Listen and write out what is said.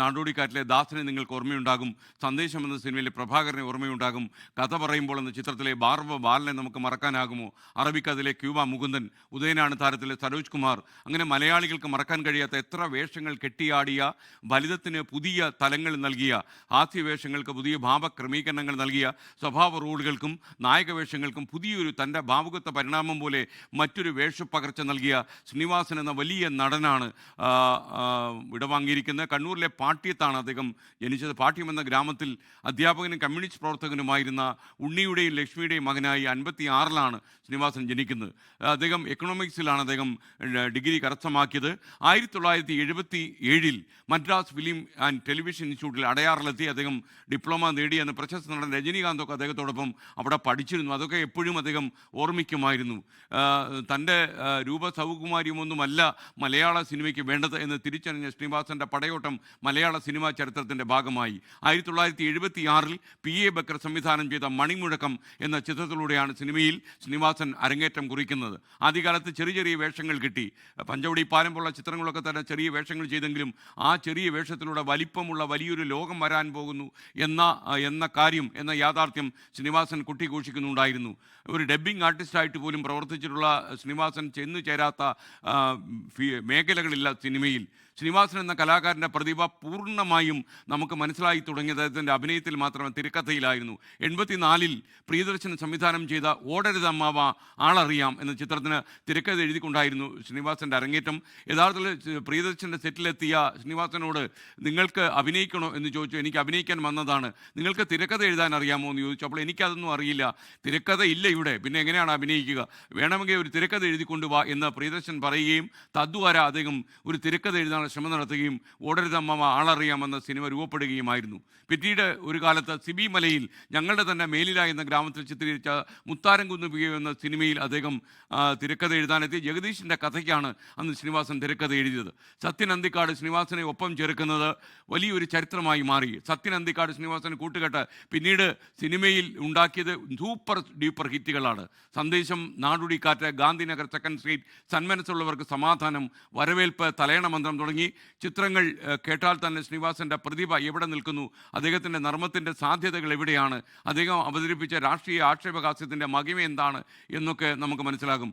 നാടോടിക്കാറ്റിലെ ദാസനെ നിങ്ങൾക്ക് ഓർമ്മയുണ്ടാകും, സന്ദേശം എന്ന സിനിമയിലെ പ്രഭാകരനെ ഓർമ്മയുണ്ടാകും, കഥ പറയുമ്പോൾ എന്ന ചിത്രത്തിലെ ബാർബ ബാലനെ നമുക്ക് മറക്കാനാകുമോ, അറബിക്കഥയിലെ ക്യൂബ മുകുന്ദൻ, ഉദയനാണ് താരത്തിലെ സരോജ് കുമാർ, അങ്ങനെ മലയാളികൾക്ക് മറക്കാൻ കഴിയാത്ത എത്ര വേഷങ്ങൾ കെട്ടിയാടിയ, ഫലിതത്തിന് പുതിയ തലങ്ങൾ നൽകിയ, ഹാസ്യവേഷങ്ങൾക്ക് പുതിയ ഭാവക്രമീകരണങ്ങൾ നൽകിയ, സ്വഭാവ റോളുകൾക്കും നായക വേഷങ്ങൾക്കും പുതിയൊരു തൻ്റെ ഭാവുകത്വ പരിണാമം പോലെ മറ്റൊരു വേഷപ്പകർച്ച നൽകിയ ശ്രീനിവാസൻ എന്ന വലിയ നടനാണ് വിടവാങ്ങിയിരിക്കുന്നത്. കണ്ണൂരിലെ പാട്യത്താണ് അദ്ദേഹം ജനിച്ചത്. പാട്യം എന്ന ഗ്രാമത്തിൽ അധ്യാപകനും കമ്മ്യൂണിസ്റ്റ് പ്രവർത്തകനുമായിരുന്ന ഉണ്ണിയുടെയും ലക്ഷ്മിയുടെയും മകനായി 56-ലാണ് ശ്രീനിവാസൻ ജനിക്കുന്നത്. അദ്ദേഹം എക്കണോമിക്സിലാണ് അദ്ദേഹം ഡിഗ്രി കരസ്ഥമാക്കിയത്. 1977 മദ്രാസ് ഫിലിം ആൻഡ് ടെലിവിഷൻ ഇൻസ്റ്റിറ്റ്യൂട്ടിൽ അടയാറിലെത്തി അദ്ദേഹം ഡിപ്ലോമ നേടി. എന്ന് പ്രശസ്ത നടൻ രജനീകാന്തൊക്കെ അദ്ദേഹത്തോടൊപ്പം അവിടെ പഠിച്ചിരുന്നു. അതൊക്കെ എപ്പോഴും അദ്ദേഹം ഓർമ്മിക്കുമായിരുന്നു. തൻ്റെ രൂപസൗകുമാര്യമൊന്നുമല്ല മലയാള സിനിമയ്ക്ക് വേണ്ടത് എന്ന് തിരിച്ചറിഞ്ഞ ശ്രീനിവാസൻ്റെ പടയോട്ടം മലയാള സിനിമാ ചരിത്രത്തിൻ്റെ ഭാഗമായി. 1976 PA ബക്കർ സംവിധാനം ചെയ്ത മണിമുഴക്കം എന്ന ചിത്രത്തിലൂടെയാണ് സിനിമയിൽ ശ്രീനിവാസൻ അരങ്ങേറ്റം കുറിക്കുന്നത്. ആദ്യകാലത്ത് ചെറിയ ചെറിയ വേഷങ്ങൾ കിട്ടി. പഞ്ചവടി പാലം പോലുള്ള ചിത്രങ്ങളൊക്കെ തന്നെ ചെറിയ വേഷങ്ങൾ ചെയ്തെങ്കിലും ആ ചെറിയ വേഷത്തിലൂടെ വലിപ്പമുള്ള വലിയൊരു ലോകം വരാൻ പോകുന്നു എന്ന കാര്യം, എന്ന യാഥാർത്ഥ്യം ശ്രീനിവാസൻ കുട്ടിഘോഷിക്കുന്നുണ്ടായിരുന്നു. ഒരു ഡബ്ബിംഗ് ആർട്ടിസ്റ്റായിട്ട് പോലും പ്രവർത്തിച്ചിട്ടുള്ള ശ്രീനിവാസൻ ചെന്നു ചേരാത്ത മേഖലകളില്ല സിനിമയിൽ. ശ്രീനിവാസൻ എന്ന കലാകാരൻ്റെ പ്രതിഭ പൂർണ്ണമായും നമുക്ക് മനസ്സിലായി തുടങ്ങിയത് അദ്ദേഹത്തിൻ്റെ അഭിനയത്തിൽ മാത്രമേ, തിരക്കഥയിലായിരുന്നു. 84 പ്രിയദർശൻ സംവിധാനം ചെയ്ത ഓടരുതമ്മാവ ആളറിയാം എന്ന ചിത്രത്തിന് തിരക്കഥ എഴുതിക്കൊണ്ടായിരുന്നു ശ്രീനിവാസൻ്റെ അരങ്ങേറ്റം. യഥാർത്ഥത്തിൽ പ്രിയദർശൻ്റെ സെറ്റിലെത്തിയ ശ്രീനിവാസനോട് നിങ്ങൾക്ക് അഭിനയിക്കണോ എന്ന് ചോദിച്ചു. എനിക്ക് അഭിനയിക്കാൻ വന്നതാണ്, നിങ്ങൾക്ക് തിരക്കഥ എഴുതാൻ അറിയാമോ എന്ന് ചോദിച്ചു. അപ്പോൾ എനിക്കതൊന്നും അറിയില്ല, തിരക്കഥ ഇല്ല ഇവിടെ, പിന്നെ എങ്ങനെയാണ് അഭിനയിക്കുക, വേണമെങ്കിൽ ഒരു തിരക്കഥ എഴുതിക്കൊണ്ടുവാ എന്ന് പ്രിയദർശൻ പറയുകയും തദ്വാര അദ്ദേഹം ഒരു തിരക്കഥ എഴുതാൻ ശ്രമം നടത്തുകയും ഓടരുതമ്മ ആളറിയാമെന്ന സിനിമ രൂപപ്പെടുകയുമായിരുന്നു. പിന്നീട് ഒരു കാലത്ത് സിബി മലയിൽ ഞങ്ങളുടെ തന്നെ മേലില എന്ന ഗ്രാമത്തിൽ ചിത്രീകരിച്ച മുത്താരംകുന്ന് പിയ എന്ന സിനിമയിൽ അദ്ദേഹം തിരക്കഥ എഴുതാനെത്തി. ജഗദീഷിൻ്റെ കഥയ്ക്കാണ് അന്ന് ശ്രീനിവാസൻ തിരക്കഥ എഴുതിയത്. സത്യൻ അന്തിക്കാട് ശ്രീനിവാസനെ ഒപ്പം ചേർക്കുന്നത് വലിയൊരു ചരിത്രമായി മാറി. സത്യൻ അന്തിക്കാട് ശ്രീനിവാസന് കൂട്ടുകെട്ട് പിന്നീട് സിനിമയിൽ ഉണ്ടാക്കിയത് സൂപ്പർ ഡ്യൂപ്പർ ഹിറ്റുകളാണ്. സന്ദേശം, നാടുടിക്കാറ്റ്, ഗാന്ധിനഗർ, സെക്കൻഡ് സ്ട്രീറ്റ്, സന്മനസ്സുള്ളവർക്ക് സമാധാനം, വരവേൽപ്പ്, തലയണ മന്ത്രം തുടങ്ങി ചിത്രങ്ങൾ കേട്ടാൽ തന്നെ ശ്രീനിവാസൻ്റെ പ്രതിഭ എവിടെ നിൽക്കുന്നു, അദ്ദേഹത്തിൻ്റെ നർമ്മത്തിൻ്റെ സാധ്യതകൾ എവിടെയാണ്, അദ്ദേഹം അവതരിപ്പിച്ച രാഷ്ട്രീയ ആക്ഷേപഹാസ്യത്തിൻ്റെ മഹിമ എന്താണ് എന്നൊക്കെ നമുക്ക് മനസ്സിലാകും.